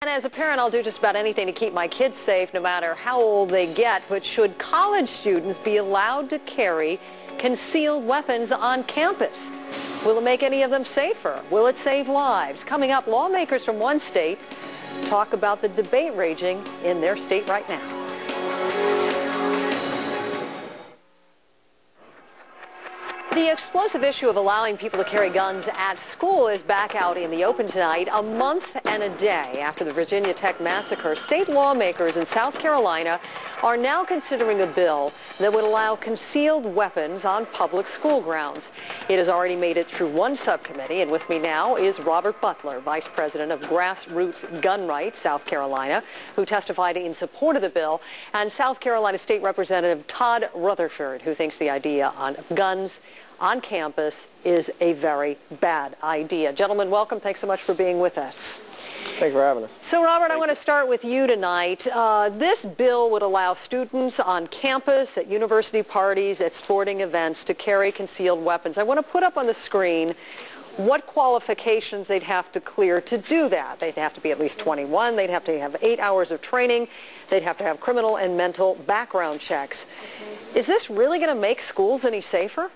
And as a parent, I'll do just about anything to keep my kids safe, no matter how old they get. But should college students be allowed to carry concealed weapons on campus? Will it make any of them safer? Will it save lives? Coming up, lawmakers from one state talk about the debate raging in their state right now. The explosive issue of allowing people to carry guns at school is back out in the open tonight, a month and a day after the Virginia Tech massacre. State lawmakers in South Carolina are now considering a bill that would allow concealed weapons on public school grounds. It has already made it through one subcommittee, and with me now is Robert Butler, Vice President of Grassroots Gun Rights, South Carolina, who testified in support of the bill, and South Carolina State Representative Todd Rutherford, who thinks the idea on guns on campus is a very bad idea. Gentlemen, welcome. Thanks so much for being with us. Thanks for having us. So, Robert, I want to start with you tonight. This bill would allow students on campus, at university parties, at sporting events to carry concealed weapons. I want to put up on the screen what qualifications they'd have to clear to do that. They'd have to be at least 21. They'd have to have 8 hours of training. They'd have to have criminal and mental background checks. Is this really going to make schools any safer?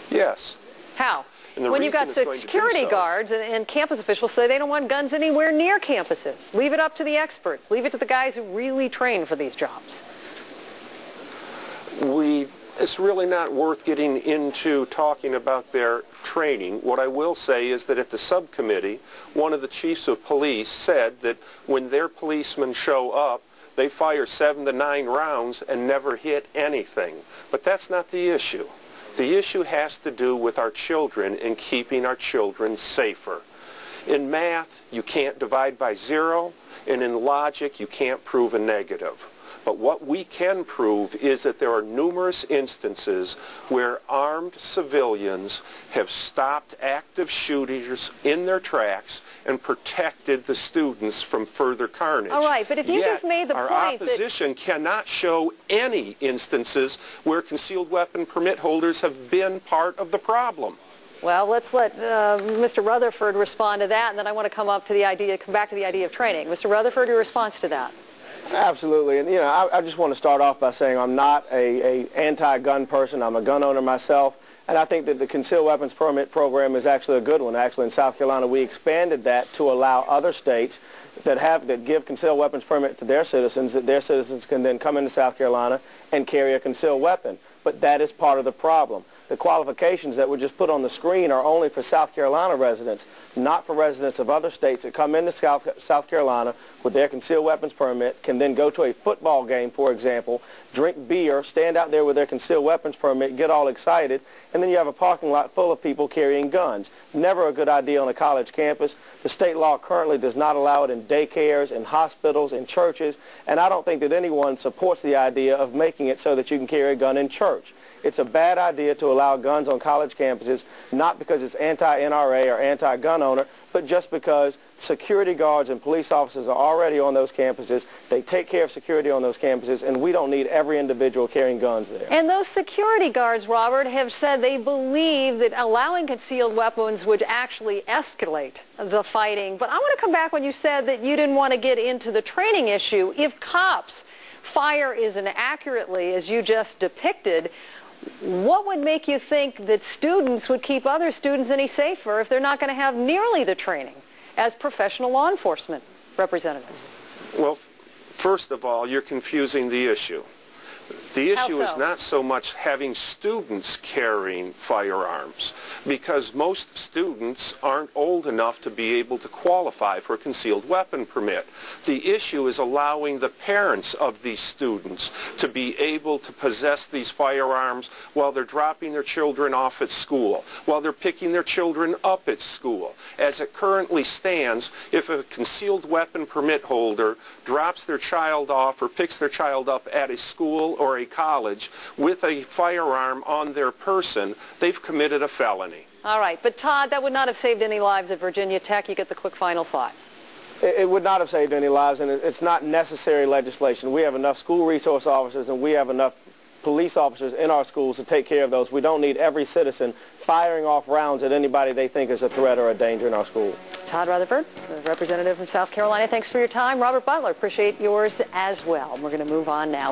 Yes. How? When you've got security guards and campus officials say they don't want guns anywhere near campuses. Leave it up to the experts. Leave it to the guys who really train for these jobs. It's really not worth getting into talking about their training. What I will say is that at the subcommittee, one of the chiefs of police said that when their policemen show up, they fire 7 to 9 rounds and never hit anything. But that's not the issue. The issue has to do with our children and keeping our children safer. In math, you can't divide by 0, and in logic, you can't prove a negative. But what we can prove is that there are numerous instances where armed civilians have stopped active shooters in their tracks and protected the students from further carnage. All right, but if you just made the point our opposition cannot show any instances where concealed weapon permit holders have been part of the problem. Well, let's let Mr. Rutherford respond to that, and then I want to come back to the idea of training. Mr. Rutherford, your response to that? Absolutely. And, I just want to start off by saying I'm not an anti-gun person. I'm a gun owner myself. And I think that the concealed weapons permit program is actually a good one. Actually, in South Carolina, we expanded that to allow other states that give concealed weapons permit to their citizens, that their citizens can then come into South Carolina and carry a concealed weapon. But that is part of the problem. The qualifications that were just put on the screen are only for South Carolina residents, not for residents of other states that come into South Carolina with their concealed weapons permit, can then go to a football game, for example, drink beer, stand out there with their concealed weapons permit, get all excited, and then you have a parking lot full of people carrying guns. Never a good idea on a college campus. The state law currently does not allow it in daycares, in hospitals, in churches, and I don't think that anyone supports the idea of making it so that you can carry a gun in church. It's a bad idea to allow guns on college campuses, not because it's anti-NRA or anti-gun owner, but just because security guards and police officers are already on those campuses. They take care of security on those campuses, and we don't need every individual carrying guns there. And those security guards, Robert, have said they believe that allowing concealed weapons would actually escalate the fighting. But I want to come back when you said that you didn't want to get into the training issue. If cops fire as inaccurately as you just depicted, what would make you think that students would keep other students any safer if they're not going to have nearly the training as professional law enforcement representatives? Well, first of all, you're confusing the issue. The issue is not so much having students carrying firearms, because most students aren't old enough to be able to qualify for a concealed weapon permit. The issue is allowing the parents of these students to be able to possess these firearms while they're dropping their children off at school, while they're picking their children up at school. As it currently stands, if a concealed weapon permit holder drops their child off or picks their child up at a school or a college with a firearm on their person, they've committed a felony. All right, but Todd, that would not have saved any lives at Virginia Tech. You get the quick final thought. It would not have saved any lives, and it's not necessary legislation. We have enough school resource officers, and we have enough police officers in our schools to take care of those. We don't need every citizen firing off rounds at anybody they think is a threat or a danger in our school. Todd Rutherford, the representative from South Carolina, thanks for your time. Robert Butler, appreciate yours as well. We're going to move on now.